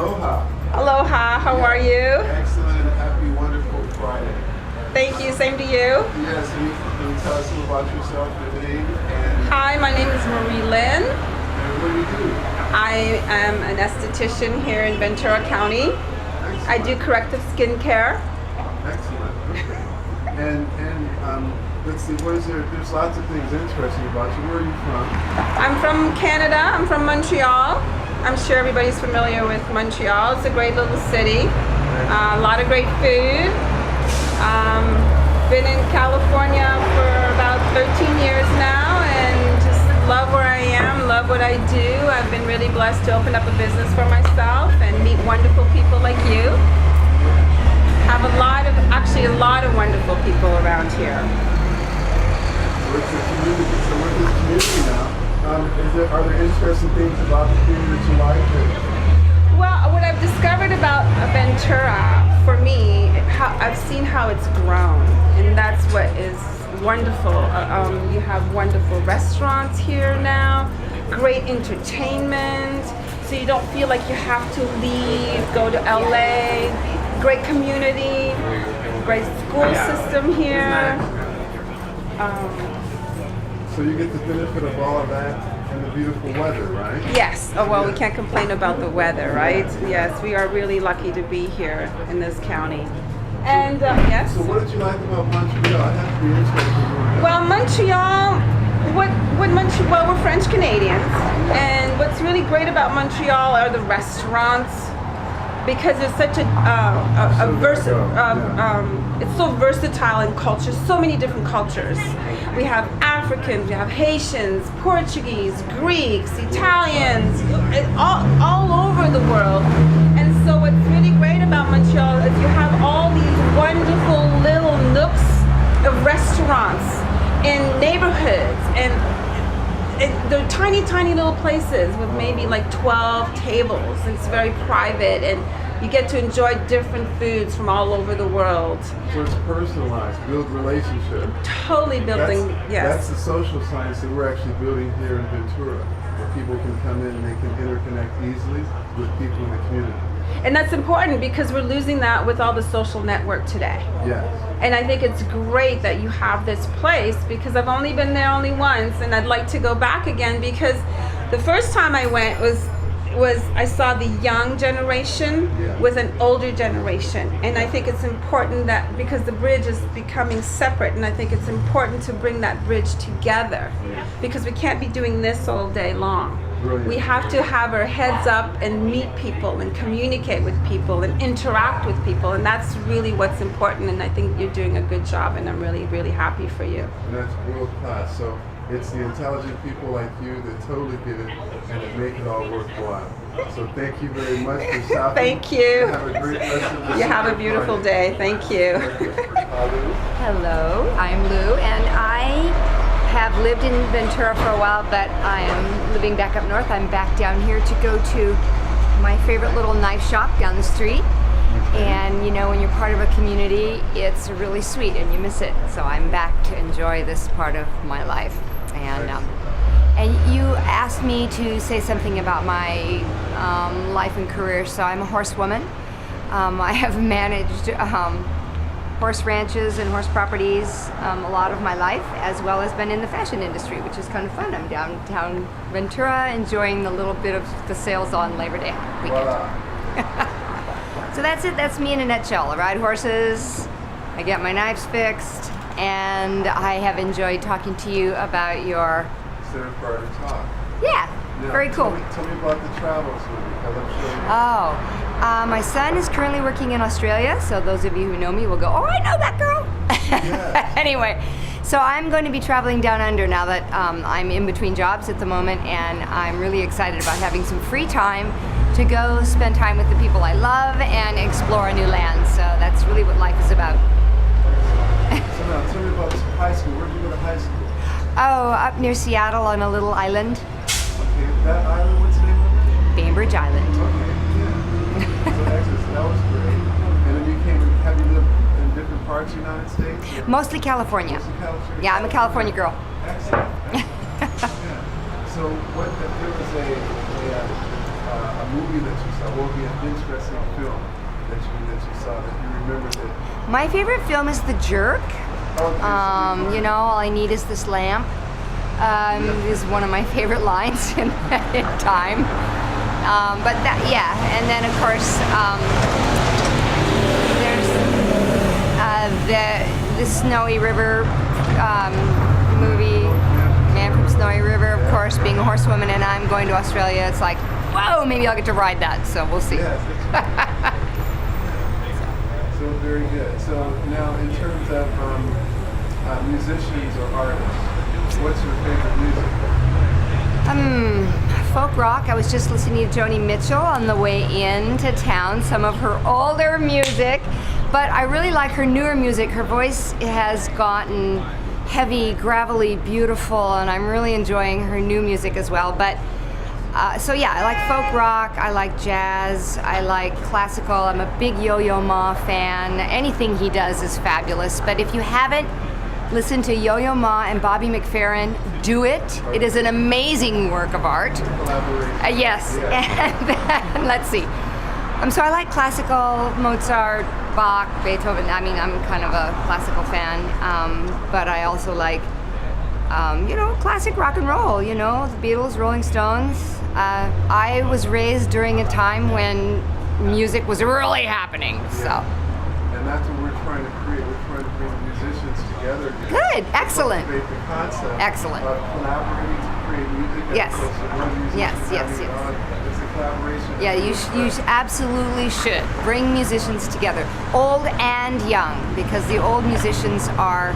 Aloha. Aloha, how are you? Excellent, happy, wonderful Friday. Thank you, same to you. Yes, can you tell us a little about yourself, your name, and Hi, my name is Lynn. what do you do? I am an esthetician here in Ventura County. Excellent. I do corrective skincare. Excellent. And let's see, what is there? There's lots of things interesting about you. Where are you from? I'm from Canada, I'm from Montreal. I'm sure everybody's familiar with Montreal. It's a great little city. A lot of great food. Been in California for about 13 years now and just love where I am, love what I do. I've been really blessed to open up a business for myself and meet wonderful people like you. Have a lot of wonderful people around here. So it's a community. So we're in this community now. Are there interesting things about the community that you like? Well, what I've discovered about Ventura, for me, I've seen how it's grown, and that's what is wonderful. You have wonderful restaurants here now, great entertainment, so you don't feel like you have to leave, go to LA, great community, great school system here. So you get the benefit of all of that and the beautiful weather, right? Yes. Oh, well, we can't complain about the weather, right? Yes, we are really lucky to be here in this county. And yes. So what did you like about Montreal? I have to be interested. Well, Montreal, well, we're French Canadians, and what's really great about Montreal are the restaurants, because it's such it's so versatile in culture, so many different cultures. We have Africans, we have Haitians, Portuguese, Greeks, Italians, all over the world. And so what's really great about Montreal is you have all these wonderful little nooks of restaurants in neighborhoods, and they're tiny, tiny little places with maybe like 12 tables. It's very private, and you get to enjoy different foods from all over the world. So it's personalized, build relationships. Totally building, That's yes. the social science that we're actually building here in Ventura, where people can come in and they can interconnect easily with people in the community. And that's important because we're losing that with all the social network today. Yes. And I think it's great that you have this place, because I've only been there only once, and I'd like to go back again, because the first time I went was I saw the young generation with an older generation, and I think it's important that, because the bridge is becoming separate, and I think it's important to bring that bridge together, because we can't be doing this all day long. Brilliant. We have to have our heads up and meet people and communicate with people and interact with people, and that's really what's important, and I think you're doing a good job, and I'm really, really happy for you. And that's world class. So it's the intelligent people like you that totally get it and that make it all worthwhile. So thank you very much for stopping. Thank you. Have a great rest of the You have a beautiful day. Thank you. Hello, I'm Lou, and I have lived in Ventura for a while, but I am living back up north. I'm back down here to go to my favorite little knife shop down the street. And you know, when you're part of a community, it's really sweet and you miss it. So I'm back to enjoy this part of my life. And you asked me to say something about my life and career. So I'm a horsewoman. I have managed horse ranches and horse properties a lot of my life, as well as been in the fashion industry, which is kind of fun. I'm downtown Ventura enjoying the little bit of the sales on Labor Day weekend. So that's it. That's me in a nutshell. I ride horses, I get my knives fixed, and I have enjoyed talking to you about your... Center part of talk. Yeah, Now, very cool. Tell me about the travels with you, because I'm sure you... My son is currently working in Australia, so those of you who know me will go, oh, I know that girl. Yes. Anyway, so I'm going to be traveling down under now that I'm in between jobs at the moment, and I'm really excited about having some free time to go spend time with the people I love and explore a new land. So that's really what life is about. So now, tell me about high school. Where did you go to high school? Oh, up near Seattle on a little island. Okay, that island, what's the name of it? Bainbridge Island. Okay, yeah. So excellent. That was great. And then you came, have you lived in different parts of the United States? Or? Mostly California. Mostly California? Yeah, I'm a California girl. Excellent. Yeah. So what, if there was a movie that you saw? What would be an interesting film that you saw that you remember that? My favorite film is The Jerk. Okay, You know, all I need is this lamp. Is one of my favorite lines in time. But that, yeah, and then of course there's the Snowy River movie, Man from Snowy River, of course, being a horsewoman, and I'm going to Australia. It's like, whoa, maybe I'll get to ride that. So we'll see. Yes, so very good. So now, in terms of musicians or artists, what's your favorite music? Folk rock. I was just listening to Joni Mitchell on the way into town, some of her older music, but I really like her newer music. Her voice has gotten heavy, gravelly, beautiful, and I'm really enjoying her new music as well. But so yeah, I like folk rock, I like jazz, I like classical. I'm a big Yo-Yo Ma fan. Anything he does is fabulous. But if you haven't listened to Yo-Yo Ma and Bobby McFerrin, do it. It is an amazing work of art. Collaboration. Yes, and then, let's see. So I like classical, Mozart, Bach, Beethoven. I mean, I'm kind of a classical fan, but I also like, classic rock and roll, the Beatles, Rolling Stones. I was raised during a time when music was really happening, so. And that's what we're trying to create. We're trying to bring musicians together. Good, excellent. To cultivate the concept Excellent. of collaborating to create music that Yes. goes to one musician Yes. having on. It's a collaboration. Yeah, you absolutely should bring musicians together, old and young, because the old musicians are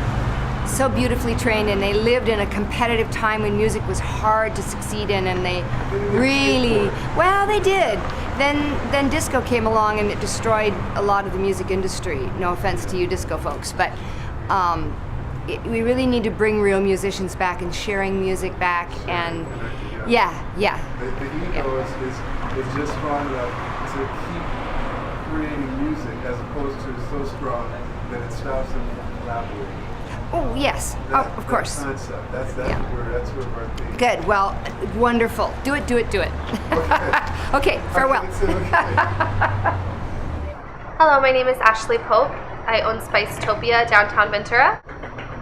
so beautifully trained, and they lived in a competitive time when music was hard to succeed in, and they really, well, they did. Then disco came along and it destroyed a lot of the music industry. No offense to you disco folks, but we really need to bring real musicians back and sharing music back, and yeah. The ego is just strong enough to keep creating music as opposed to so strong that it stops them from collaborating. Oh yes, of course. Concept. That's Yeah. where our thing. Good. Well, wonderful. Do it. Okay. Okay. Farewell. Hello, my name is Ashley Pope. I own SpiceTopia downtown Ventura,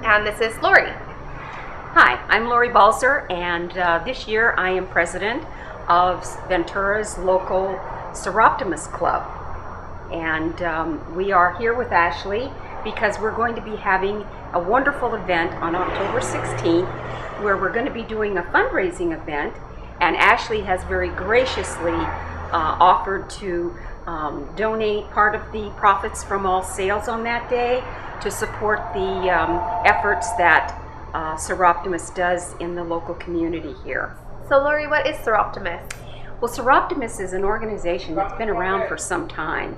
and this is Lorie. Hi, I'm Lorie Balzer, and this year I am president of Ventura's local Soroptomist Club. And we are here with Ashley because we're going to be having a wonderful event on October 16th where we're going to be doing a fundraising event, and Ashley has very graciously offered to donate part of the profits from all sales on that day to support the efforts that Soroptomist does in the local community here. So Lorie, what is Soroptomist? Well, Soroptomist is an organization that's been around for some time.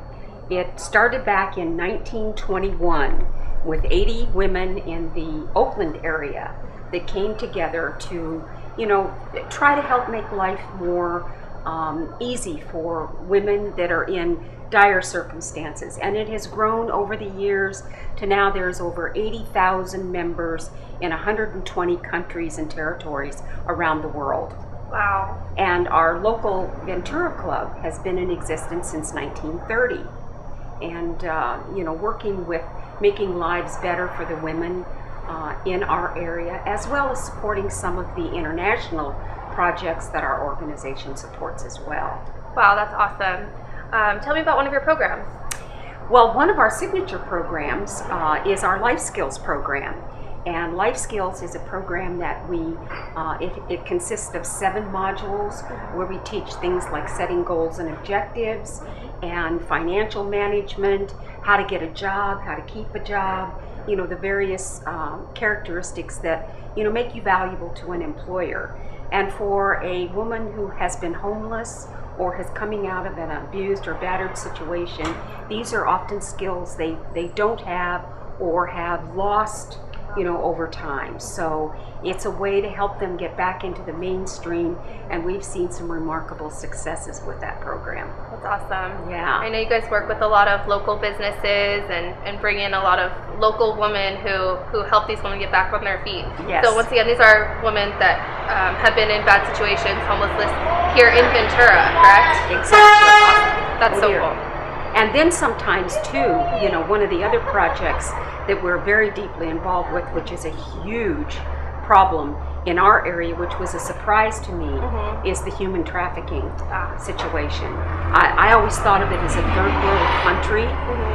It started back in 1921 with 80 women in the Oakland area that came together to, try to help make life more easy for women that are in dire circumstances. And it has grown over the years to now there's over 80,000 members in 120 countries and territories around the world. Wow. And our local Ventura Club has been in existence since 1930. And, working with making lives better for the women in our area, as well as supporting some of the international projects that our organization supports as well. Wow, that's awesome. Tell me about one of your programs. Well, one of our signature programs is our Life Skills program. And Life Skills is a program that it consists of 7 modules where we teach things like setting goals and objectives and financial management, how to get a job, how to keep a job, the various characteristics that, make you valuable to an employer. And for a woman who has been homeless or is coming out of an abused or battered situation, these are often skills they don't have or have lost over time. So it's a way to help them get back into the mainstream, and we've seen some remarkable successes with that program. That's awesome. Yeah. I know you guys work with a lot of local businesses and bring in a lot of local women who help these women get back on their feet. Yes. So once again, these are women that have been in bad situations, homelessness, here in Ventura, correct? Exactly. That's so Here. cool. And then sometimes too, you know, one of the other projects that we're very deeply involved with, which is a huge problem in our area, which was a surprise to me, is the human trafficking situation. I always thought of it as a third world country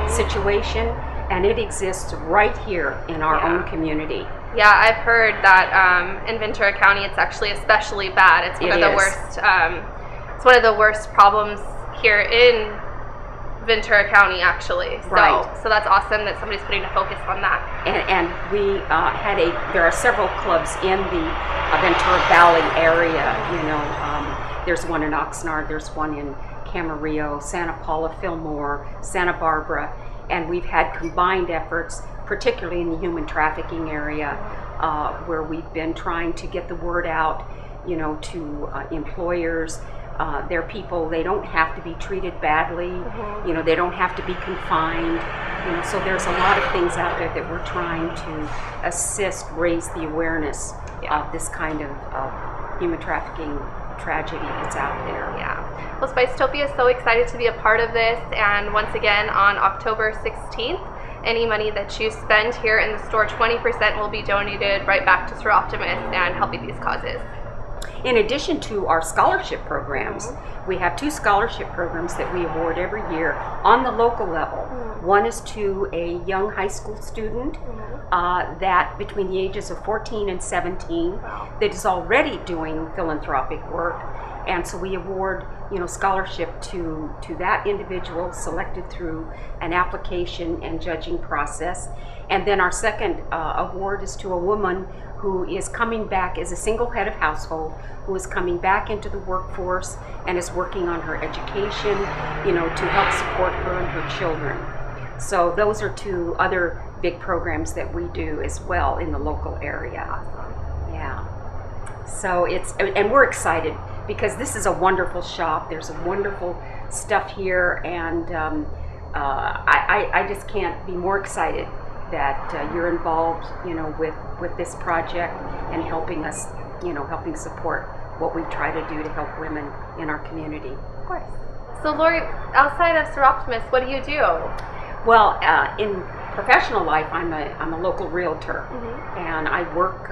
situation, and it exists right here in our own community. Yeah, I've heard that in Ventura County, it's actually especially bad. It's one of the worst. It's one of the worst problems here in Ventura County, actually. So that's awesome that somebody's putting a focus on that. And we there are several clubs in the Ventura Valley area. You know, there's one in Oxnard, there's one in Camarillo, Santa Paula, Fillmore, Santa Barbara, and we've had combined efforts, particularly in the human trafficking area, where we've been trying to get the word out, you know, to employers. They're people, they don't have to be treated badly, you know, they don't have to be confined, you know, so there's a lot of things out there that we're trying to assist, raise the awareness of this kind of human trafficking tragedy that's out there. Yeah. Well, SpiceTopia is so excited to be a part of this, and once again, on October 16th, any money that you spend here in the store, 20% will be donated right back to Soroptomist and helping these causes. In addition to our scholarship programs, we have 2 scholarship programs that we award every year on the local level. One is to a young high school student that between the ages of 14 and 17 that is already doing philanthropic work, and so we award, you know, scholarship to that individual selected through an application and judging process. And then our second award is to a woman who is coming back as a single head of household, who is coming back into the workforce and is working on her education, you know, to help support her and her children. So those are 2 other big programs that we do as well in the local area. Yeah. So and we're excited because this is a wonderful shop. There's a wonderful stuff here, and I just can't be more excited that you're involved, you know, with this project and helping us, you know, helping support what we try to do to help women in our community. Of course. So Lorie, outside of Soroptomist, what do you do? Well, in professional life, I'm a local realtor, and I work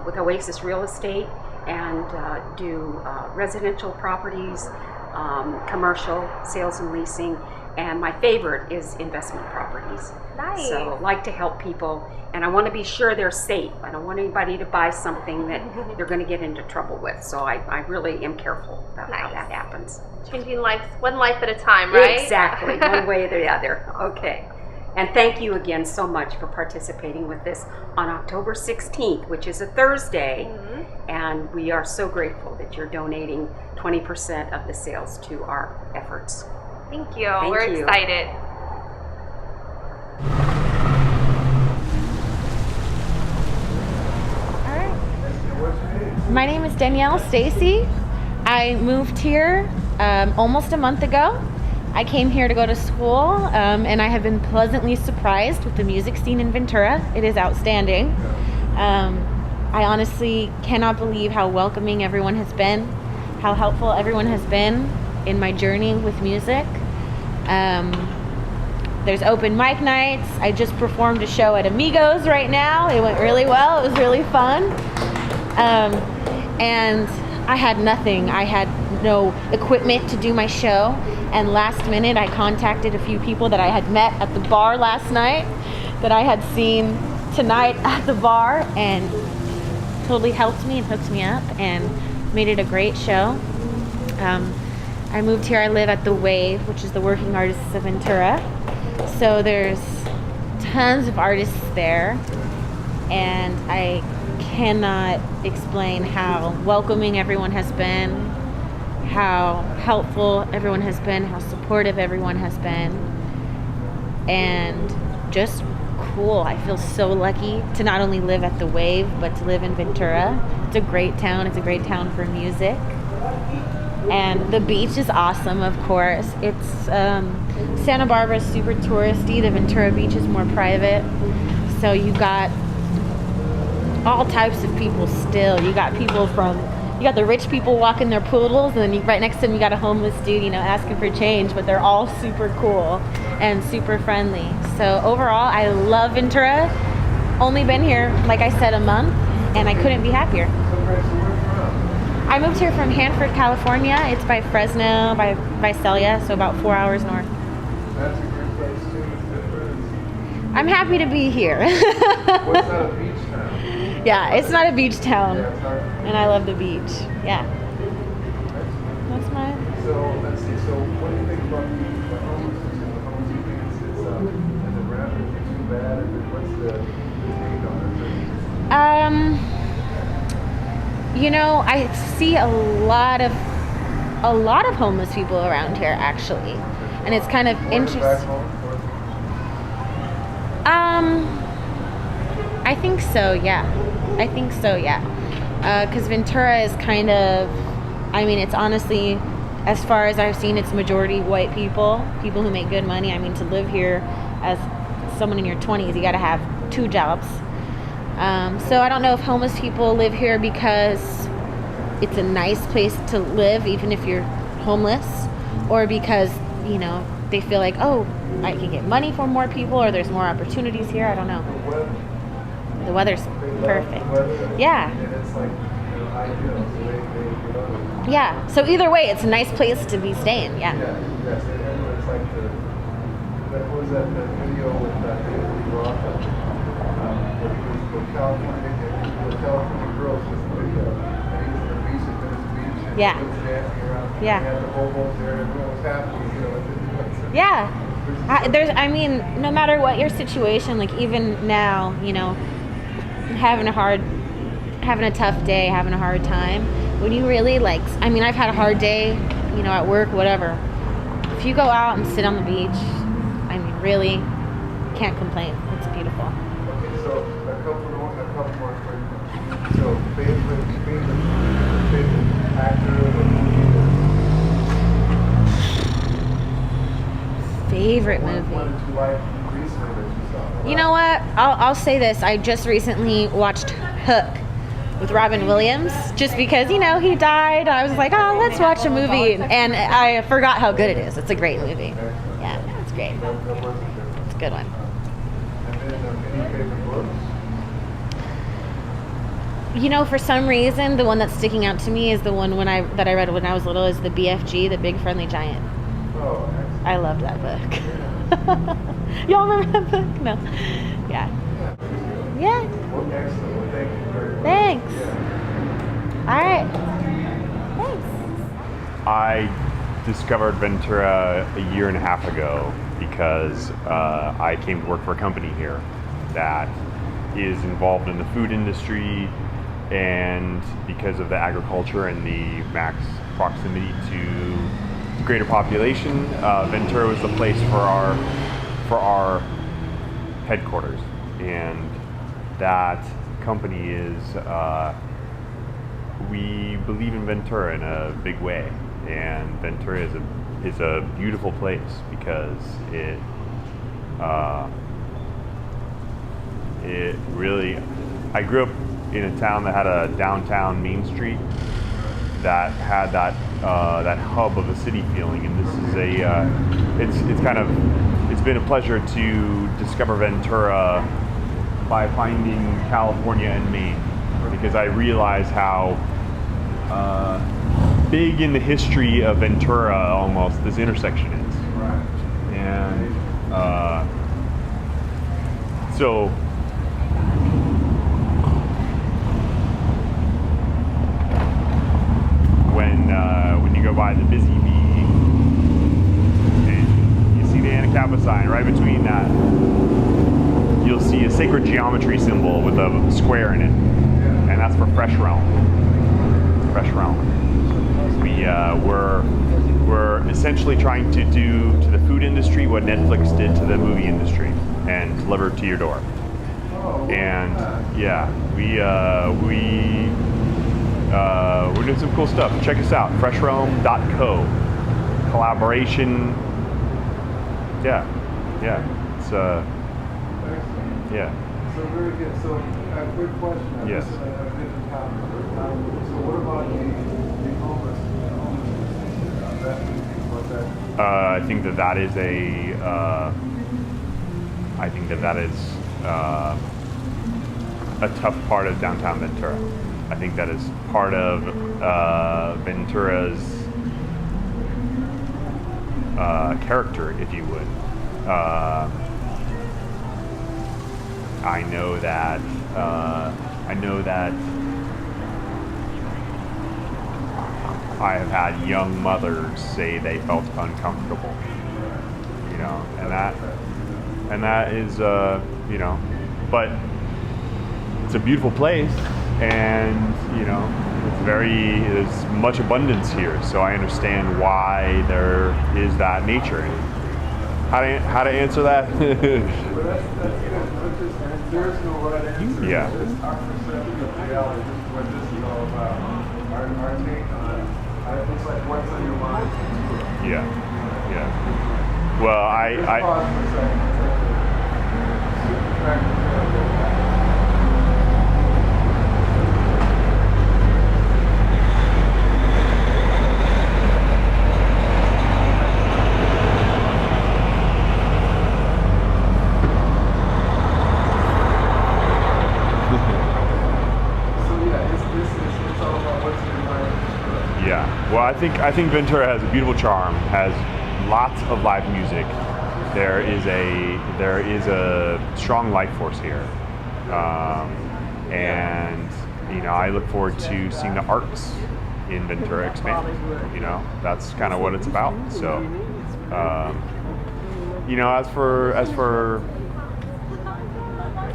with Oasis Real Estate and do residential properties, commercial sales and leasing, and my favorite is investment properties. Nice. So I like to help people, and I want to be sure they're safe. I don't want anybody to buy something that they're going to get into trouble with. So I really am careful about how that happens. Changing lives one life at a time, right? Exactly, one way or the other. Okay. And thank you again so much for participating with this on October 16th, which is a Thursday. And we are so grateful that you're donating 20% of the sales to our efforts. Thank you. Thank We're you. excited. My name is Danielle Stacy. I moved here almost a month ago. I came here to go to school, and I have been pleasantly surprised with the music scene in Ventura. It is outstanding. I honestly cannot believe how welcoming everyone has been, how helpful everyone has been in my journey with music. There's open mic nights. I just performed a show at Amigos right now. It went really well. It was really fun. And I had nothing. I had no equipment to do my show. And last minute, I contacted a few people that I had met at the bar last night, that I had seen tonight at the bar, and totally helped me and hooked me up and made it a great show. I moved here. I live at the Wave, which is the Working Artists of Ventura. So there's tons of artists there, and I cannot explain how welcoming everyone has been, how helpful everyone has been, how supportive everyone has been, and just cool. I feel so lucky to not only live at the Wave, but to live in Ventura. It's a great town. It's a great town for music. And the beach is awesome, of course. It's Santa Barbara is super touristy. The Ventura beach is more private. So you got all types of people still. You got the rich people walking their poodles, and then right next to them you got a homeless dude, asking for change, but they're all super cool and super friendly. So overall, I love Ventura. Only been here, like I said, a month, and I couldn't be happier. I moved here from Hanford, California. It's by Fresno, by Visalia, so about 4 hours north. That's a great place too. It's different. I'm happy to be here. Well, it's not a beach town. Yeah, it's not a beach town, Yeah, it's hard. and I love the beach. Yeah. That's mine. So let's see. So what do you think about the homelessness and the homes? Do you think it's and the rent is too bad? And what's the take on it? I see a lot of homeless people around here actually, and it's kind of interesting. I think so. Yeah. Because Ventura is kind of, it's honestly, as far as I've seen, it's majority white people who make good money. To live here as someone in your 20s, you got to have 2 jobs. So I don't know if homeless people live here because it's a nice place to live, even if you're homeless, or because, they feel like, oh, I can get money for more people, or there's more opportunities here. I don't know. The weather's perfect. Yeah. Yeah. So either way, it's a nice place to be staying. Yeah. Yes. And it's like what was that video with David Roth? The California girls just a video, and he was on the beach at Venice Beach, and Yeah. he was dancing around. Yeah. He had the hobos there, and everyone was happy. Yeah. No matter what your situation, like even now, having a tough day, having a hard time, when you really I've had a hard day, at work, whatever. If you go out and sit on the beach, really can't complain. It's beautiful. Okay, so a couple more quick. So favorite actor or Favorite movie. What did you like recently that you saw? You know what? I'll say this. I just recently watched Hook with Robin Williams, just because, he died. I was like, oh, let's watch a movie. And I forgot how good it is. It's a great movie. Yeah, it's great. It's a good one. And then any favorite books? For some reason, the one that's sticking out to me is the one that I read when I was little, is the BFG, The Big Friendly Giant. Oh, excellent. I loved that book. Y'all remember that book? No. Yeah. Yeah. Well, excellent. Well, thank you very much. Thanks. Yeah. All right. Thanks. I discovered Ventura a year and a half ago because I came to work for a company here that is involved in the food industry, and because of the agriculture and the max proximity to the greater population, Ventura was the place for our headquarters, and that company is we believe in Ventura in a big way, and Ventura is a beautiful place because it really, I grew up in a town that had a downtown Main Street that had that hub of a city feeling, and this is it's been a pleasure to discover Ventura by finding California and Maine, because I realize how big in the history of Ventura almost this intersection is. Right. And so when you go by the Busy Bee and you see the Anacapa sign, right between that you'll see a sacred geometry symbol with a square in it, and that's for Fresh Realm. Fresh Realm. We're essentially trying to do to the food industry what Netflix did to the movie industry and deliver it to your door. And yeah, we're doing some cool stuff. Check us out, freshrealm.co. Collaboration. Yeah. It's So very good. So a quick question. Yes. So what about the homeless? I think that is a tough part of downtown Ventura. I think that is part of Ventura's character, if you would. I know that I have had young mothers say they felt uncomfortable, you know, and that is, you know, but it's a beautiful place, and you know, there's much abundance here, so I understand why there is that nature. How to answer that? Well, that's there's no right answer. Yeah. It's our perception of reality. This is what this is all about. Our take on it's like what's on your mind. Yeah. Well, Just pause for a second. Super practical. Well, I think Ventura has a beautiful charm, has lots of live music. There is a strong life force here, and you know, I look forward to seeing the arts in Ventura expand. You know, that's kind of what it's about. So, you know, as for I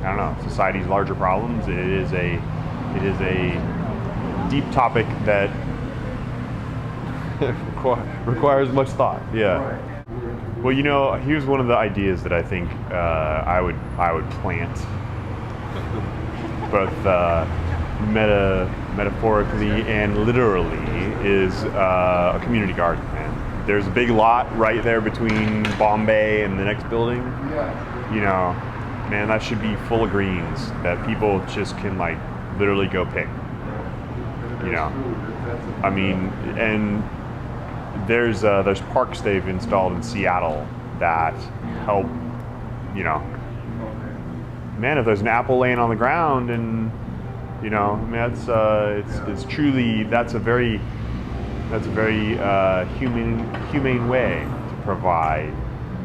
don't know, society's larger problems, it is a deep topic that requires much thought. Yeah. Well, you know, here's one of the ideas that I think I would plant, both metaphorically and literally, is a community garden. Man, there's a big lot right there between Bombay and the next building. You know, man, that should be full of greens that people just can like literally go pick. You know, I mean, and there's parks they've installed in Seattle that help, you know, man, if there's an apple laying on the ground, and you know, I mean, it's truly, that's a very humane way to provide,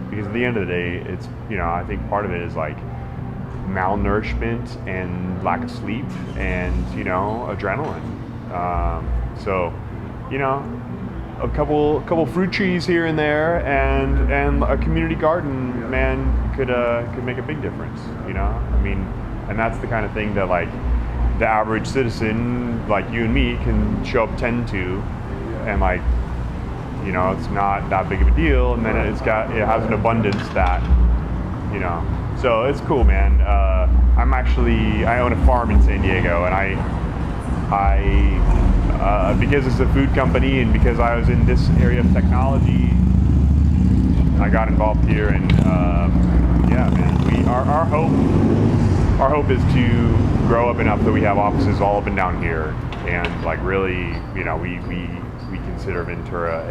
because at the end of the day, it's, you know, I think part of it is like malnourishment and lack of sleep and, you know, adrenaline. So, you know, a couple fruit trees here and there, and a community garden, man, could make a big difference. You know, I mean, and that's the kind of thing that like the average citizen, like you and me, can show up, tend to, and like, you know, it's not that big of a deal, and then it has an abundance that, you know, so it's cool, man. I own a farm in San Diego, and I because it's a food company, and because I was in this area of technology, I got involved here, and yeah, man, our hope is to grow up enough that we have offices all up and down here, and like really, you know, we consider Ventura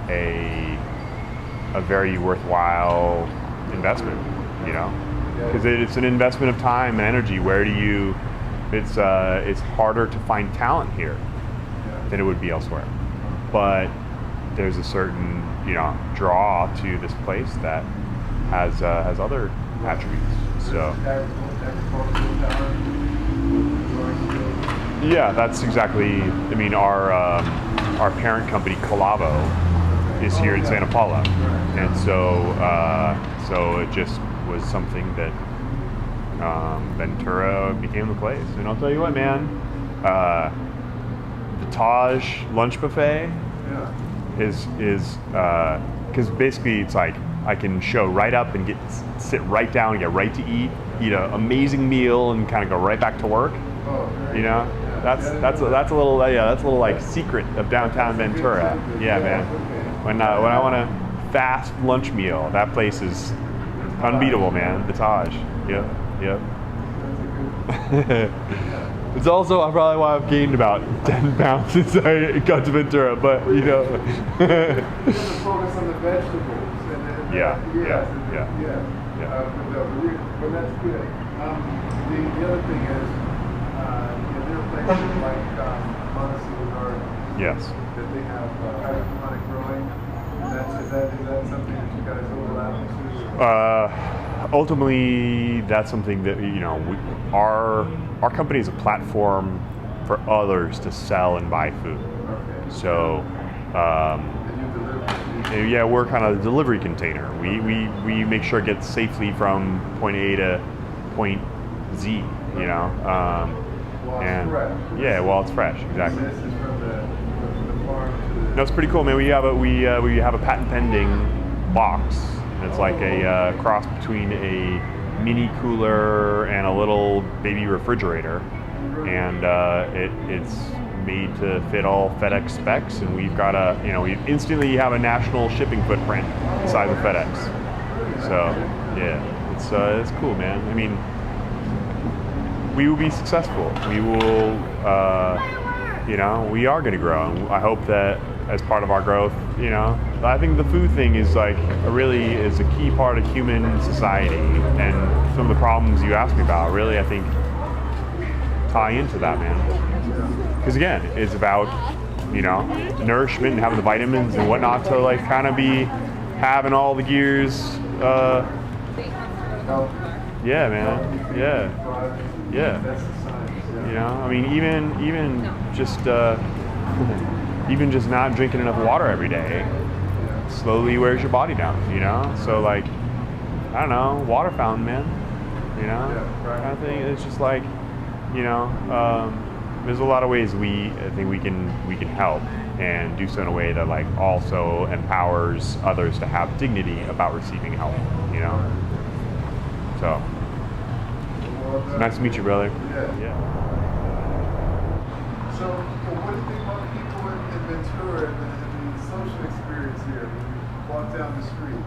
a very worthwhile investment, you know, because it's an investment of time and energy. It's harder to find talent here than it would be elsewhere, but there's a certain, you know, draw to this place that has other attributes. So yeah, that's exactly. I mean, our parent company Colavo is here in Santa Paula, and so it just was something that Ventura became the place. And I'll tell you what, man, the Taj lunch buffet is because basically it's like I can show right up and sit right down and get right to eat an amazing meal, and kind of go right back to work. You know, that's a little like secret of downtown Ventura. Yeah, man. When I want a fast lunch meal, that place is unbeatable, man. The Taj. Yep. It's also probably why I've gained about 10 pounds since I got to Ventura, but you know. Focus on the vegetables. Yeah. But that's good. The other thing is, there are places like Montecito Garden. Yes. That they have hydroponic growing. Is that something that you guys overlap into? Ultimately, that's something that our company is a platform for others to sell and buy food. Okay. So, yeah, we're kind of the delivery container. We make sure it gets safely from point A to point Z. It's fresh. Yeah, while it's fresh, exactly. This is from the farm to the. No, it's pretty cool, man. We have a patent pending box. It's like a cross between a mini cooler and a little baby refrigerator, and it's made to fit all FedEx specs. And we've got we instantly have a national shipping footprint inside of FedEx. So yeah, it's cool, man. I mean, we will be successul. We will, we are going to grow. And I hope that as part of our growth, I think the food thing is is a key part of human society, and some of the problems you asked me about really, I think, tie into that, man. Because again, it's about, nourishment and having the vitamins and whatnot to kind of be having all the gears. Yeah, man. Yeah. That's the science. I mean, even just not drinking enough water every day slowly wears your body down, So I don't know, water fountain, man, kind of thing. It's just there's a lot of ways I think we can help and do so in a way that also empowers others to have dignity about receiving help, So nice to meet you, brother. Yeah. So, what do you think about people in Ventura and the social experience here when you walk down the street?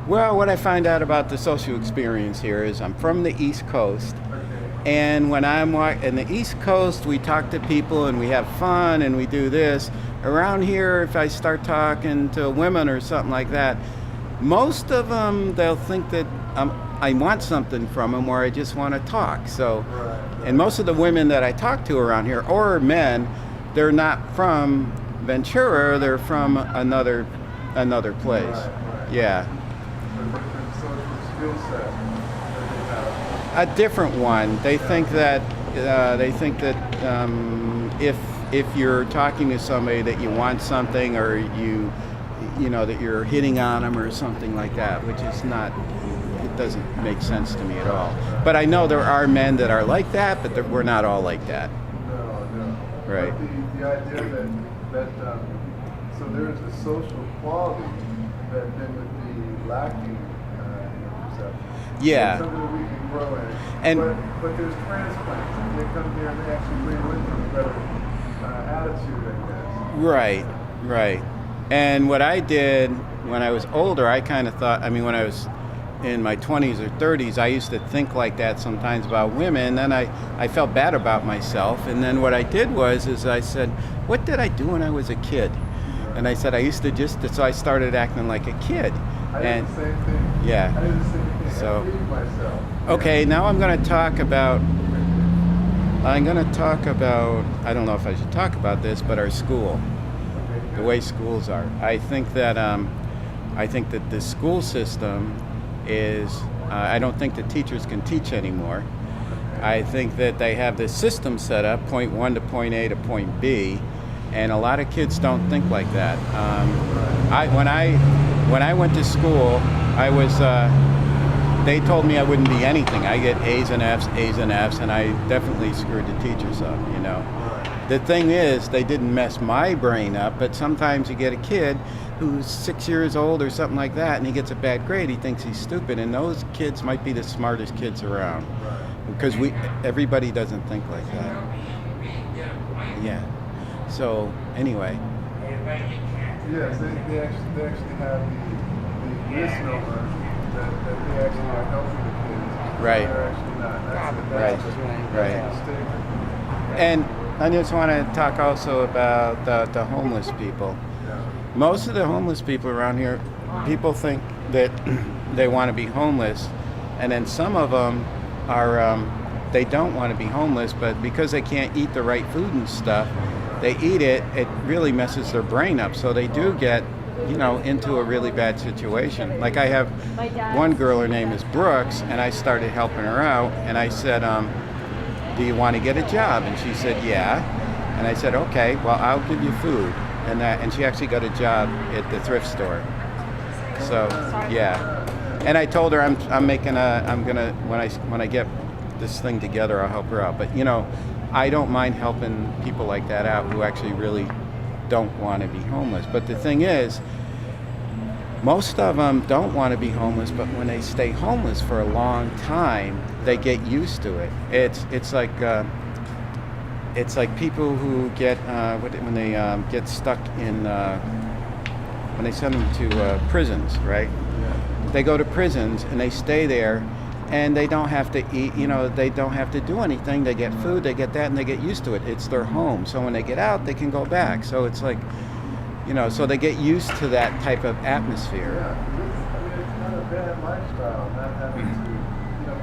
Well, what I find out about the social experience here is I'm from the East Coast. Okay. And when I'm in the East Coast, we talk to people and we have fun and we do this. Around here, if I start talking to women or something like that, most of them, they'll think that I want something from them or I just want to talk. So, and most of the women that I talk to around here, or men, they're not from Ventura, they're from another place. Yeah. A different one. They think that if you're talking to somebody that you want something, or that you're hitting on them or something like that, which is not. It doesn't make sense to me at all. But I know there are men that are like that, but we're not all like that. No. Right. But the idea that so there is a social quality that then would be lacking in perception. Yeah. It's something that we can grow in. And but there's transplants. And they come here and they actually bring with them a better attitude, I guess. Right. And what I did when I was older, I kind of thought, when I was in my 20s or 30s, I used to think like that sometimes about women. Then I felt bad about myself. And then what I did is I said, what did I do when I was a kid? And I said, I used to so I started acting like a kid. I did the same thing. Yeah. I did the same thing. So, I hated myself. Okay, now I'm going to talk about, I don't know if I should talk about this, but our school, the way schools are. I think that the school system is, I don't think the teachers can teach anymore. I think that they have this system set up, point 1 to point A to point B, and a lot of kids don't think like that. When I went to school, they told me I wouldn't be anything. I get A's and F's, and I definitely screwed the teachers up, The thing is, they didn't mess my brain up, but sometimes you get a kid who's 6 years old or something like that, and he gets a bad grade, he thinks he's stupid, and those kids might be the smartest kids around. Because everybody doesn't think like that. Yeah. So, anyway. Yes, they actually have the misnomer that they actually are helping the kids. Right. They're actually not. Right. That's a Right. mistake. And I just want to talk also about the homeless people. Yeah. Most of the homeless people around here, people think that they want to be homeless, and then some of them are, they don't want to be homeless, but because they can't eat the right food and stuff, they eat it, it really messes their brain up. So they do get, into a really bad situation. Like I have one girl, her name is Brooks, and I started helping her out, and I said, do you want to get a job? And she said, yeah. And I said, okay, well, I'll give you food. And she actually got a job at the thrift store. So, yeah. And I told her I'm gonna when I get this thing together, I'll help her out. But I don't mind helping people like that out who actually really don't want to be homeless. But the thing is, most of them don't want to be homeless, but when they stay homeless for a long time, they get used to it. It's like people who get when they get stuck in when they send them to prisons, right? They go to prisons and they stay there, and they don't have to eat. They don't have to do anything. They get food, they get that, and they get used to it. It's their home. So when they get out, they can go back. So it's like, so they get used to that type of atmosphere. Yeah, it's not a bad lifestyle, not having to,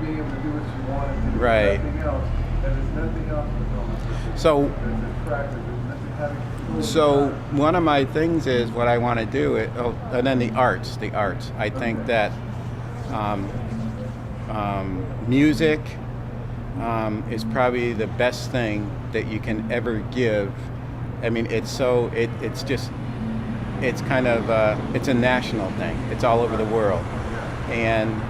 being able to do what you want and do Right. nothing else. And there's nothing else with homeless. So- There's attractive, there's nothing having to do. So one of my things is what I want to do, and then the arts. I think that music is probably the best thing that you can ever give. I mean, it's kind of it's a national thing. It's all over the world, and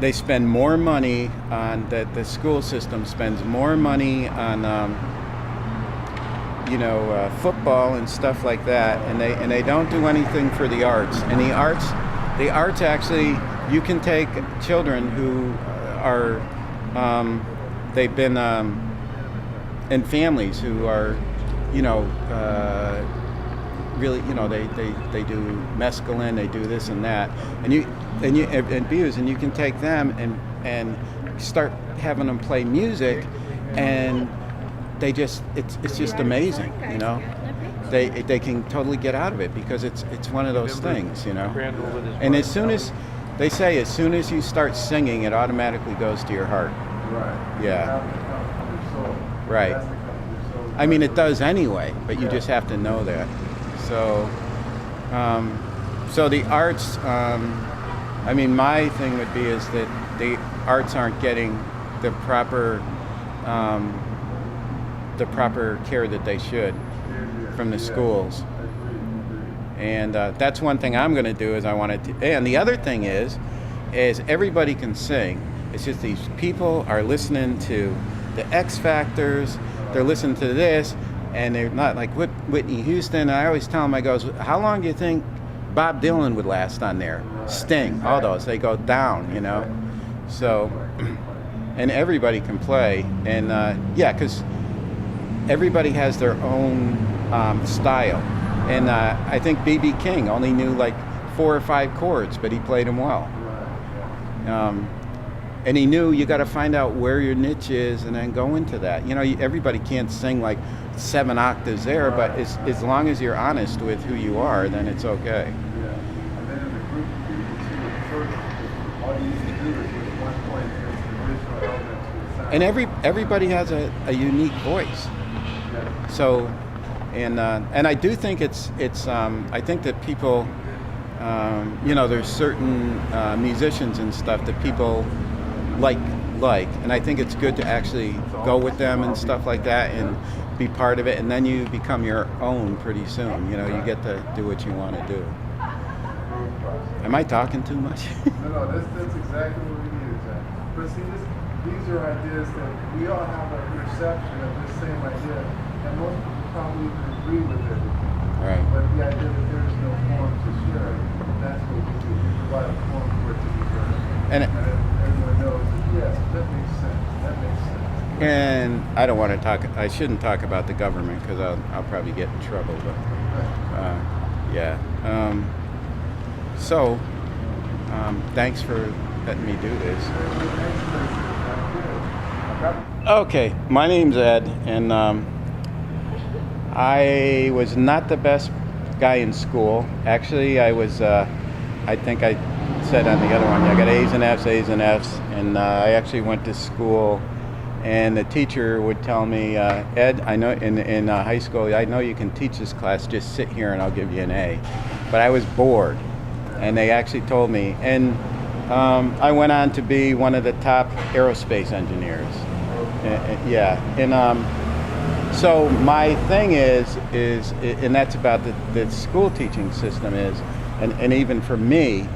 they spend more money on the school system spends more money on football and stuff like that, and they don't do anything for the arts. And the arts actually, you can take children who are they've been in families who are really, they do mescaline, they do this and that, and abuse, and you can take them and start having them play music, and it's just amazing, They can totally get out of it because it's one of those things, And as soon as you start singing, it automatically goes to your heart. Right. Yeah. It comes from your soul. Right. That's the kind of your soul. I mean, it does anyway, but you just have to know that. So, so the arts. I mean, my thing would be is that the arts aren't getting the proper care that they should from the schools. And that's one thing I'm going to do is I want to. And the other thing is everybody can sing. It's just these people are listening to the X Factors. They're listening to this, and they're not like Whitney Houston. I always tell them, I goes, how long do you think Bob Dylan would last on there? Sting, all those, they go down, So, and everybody can play, and because everybody has their own style. And I think B.B. King only knew like 4 or 5 chords, but he played them well. And he knew you got to find out where your niche is and then go into that. Everybody can't sing like 7 octaves there, but as long as you're honest with who you are, then it's okay. Yeah. And then in the group of people too, in church, all you need to do is with one point is the original element to the sound. And everybody has a unique voice. Yeah. So, and I do think it's I think that people, there's certain musicians and stuff that people like, and I think it's good to actually go with them and stuff like that and be part of it, and then you become your own pretty soon. You get to do what you want to do. Am I talking too much? No, that's exactly what we need, Jack. But see, these are ideas that we all have a perception of this same idea, and most people probably even agree with it. Right. But the idea that there is no form to share, that's what we do. We provide a form for it to be heard. And everyone knows that, yes, that makes sense. That makes sense. And I don't want to talk. I shouldn't talk about the government because I'll probably get in trouble. But yeah. So Thanks for letting me do this. Okay, my name's Ed, and I was not the best guy in school. Actually, I was, I think I said on the other one, I got A's and F's, and I actually went to school, and the teacher would tell me, Ed, I know in high school, I know you can teach this class, just sit here and I'll give you an A. But I was bored, and they actually told me, and I went on to be one of the top aerospace engineers. Yeah, and so my thing is, and that's about the school teaching system is, and even for me,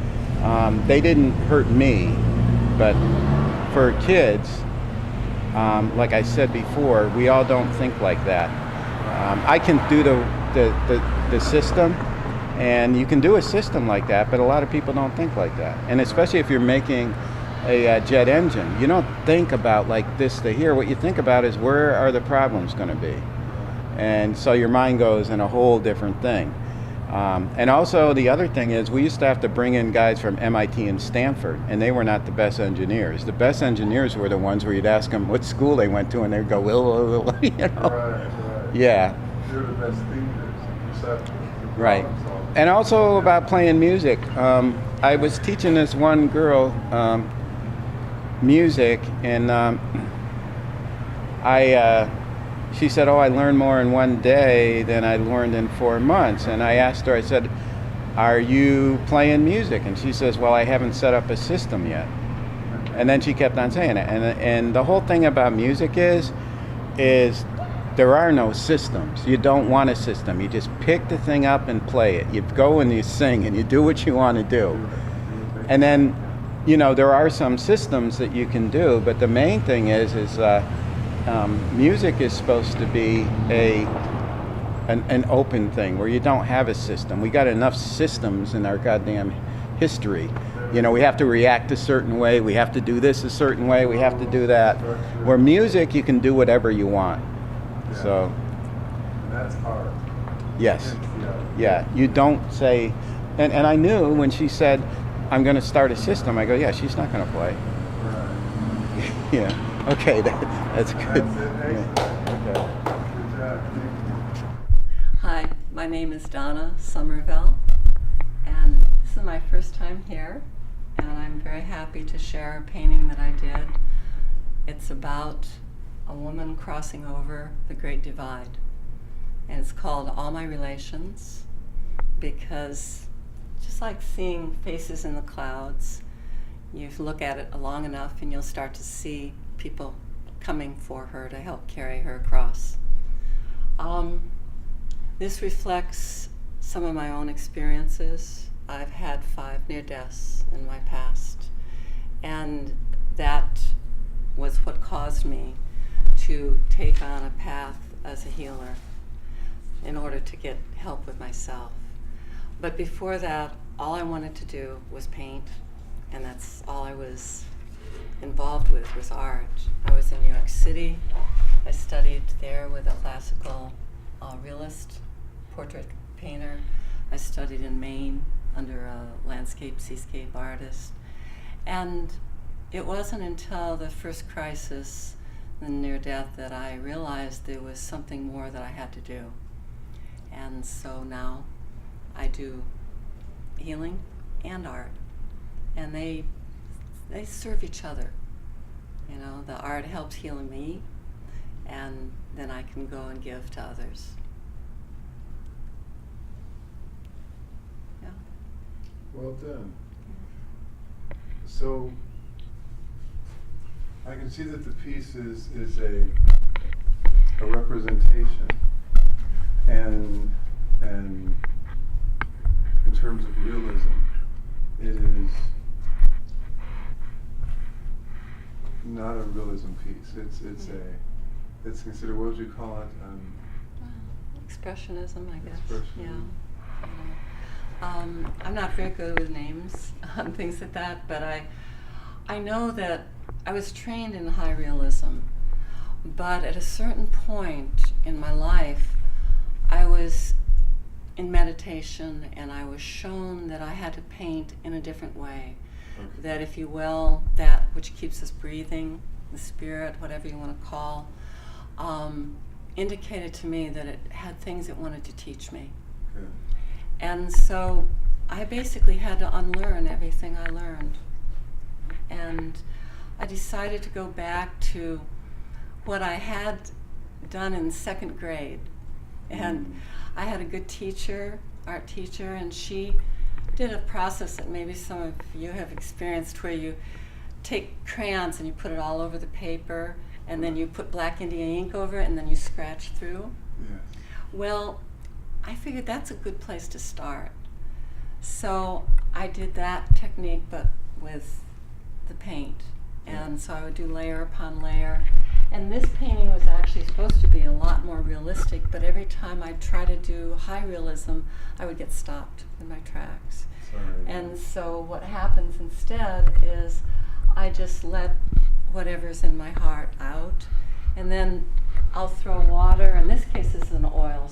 they didn't hurt me, but for kids, like I said before, we all don't think like that. I can do the system, and you can do a system like that, but a lot of people don't think like that. And especially if you're making a jet engine, you don't think about like this to here. What you think about is where are the problems going to be, and so your mind goes in a whole different thing. And also the other thing is we used to have to bring in guys from MIT and Stanford, and they were not the best engineers. The best engineers were the ones where you'd ask them what school they went to, and they'd go, well, you know. Right. Yeah. They're the best thinkers, perceptive. Right. And also about playing music. I was teaching this one girl music, and she said, oh, I learned more in one day than I learned in 4 months. And I asked her, I said, are you playing music? And she says, well, I haven't set up a system yet. And then she kept on saying it. And the whole thing about music is there are no systems. You don't want a system. You just pick the thing up and play it. You go and you sing and you do what you want to do. And then, you know, there are some systems that you can do, but the main thing is music is supposed to be an open thing where you don't have a system. We got enough systems in our goddamn history. You know, we have to react a certain way. We have to do this a certain way. We have to do that. Where music, you can do whatever you want. So. And that's hard. Yes. Yeah. You don't say, and I knew when she said, I'm going to start a system, I go, yeah, she's not going to play. Right. Yeah. Okay, that's good. Hi, my name is Donna Summerville, and this is my first time here, and I'm very happy to share a painting that I did. It's about a woman crossing over the Great Divide, and it's called All My Relations, because just like seeing faces in the clouds, you look at it long enough and you'll start to see people coming for her to help carry her across. This reflects some of my own experiences. I've had 5 near deaths in my past, and that was what caused me to take on a path as a healer in order to get help with myself. But before that, all I wanted to do was paint, and that's all I was involved with was art. I was in New York City. I studied there with a classical realist portrait painter. I studied in Maine under a landscape, seascape artist. And it wasn't until the first crisis, the near death, that I realized there was something more that I had to do. And so now I do healing and art, and they serve each other. You know, the art helps heal me, and then I can go and give to others. Yeah. Well done. So I can see that the piece is a representation, and in terms of realism, it is not a realism piece. It's considered, what would you call it? Expressionism, I guess. Expressionism. Yeah. I'm not very good with names on things like that, but I know that I was trained in high realism, but at a certain point in my life, I was in meditation, and I was shown that I had to paint in a different way. Okay. That, if you will, that which keeps us breathing, the spirit, whatever you want to call, indicated to me that it had things it wanted to teach me. Okay. And so I basically had to unlearn everything I learned. And I decided to go back to what I had done in 2nd grade. And I had a good teacher, art teacher, and she did a process that maybe some of you have experienced, where you take crayons and you put it all over the paper, and then you put black India ink over it, and then you scratch through. Yes. Well, I figured that's a good place to start. So I did that technique, but with the paint. And so I would do layer upon layer. And this painting was actually supposed to be a lot more realistic, but every time I'd try to do high realism, I would get stopped in my tracks. Sorry. And so what happens instead is I just let whatever's in my heart out, and then I'll throw water. In this case, this is an oil,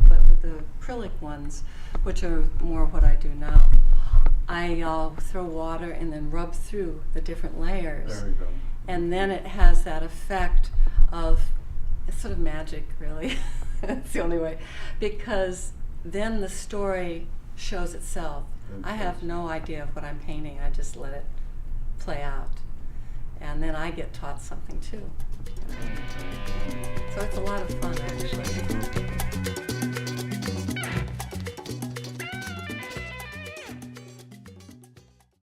but with the acrylic ones, which are more what I do now, I'll throw water and then rub through the different layers. There we go. And then it has that effect of, it's sort of magic, really. It's the only way. Because then the story shows itself. I have no idea of what I'm painting. I just let it play out. And then I get taught something too. So it's a lot of fun, actually.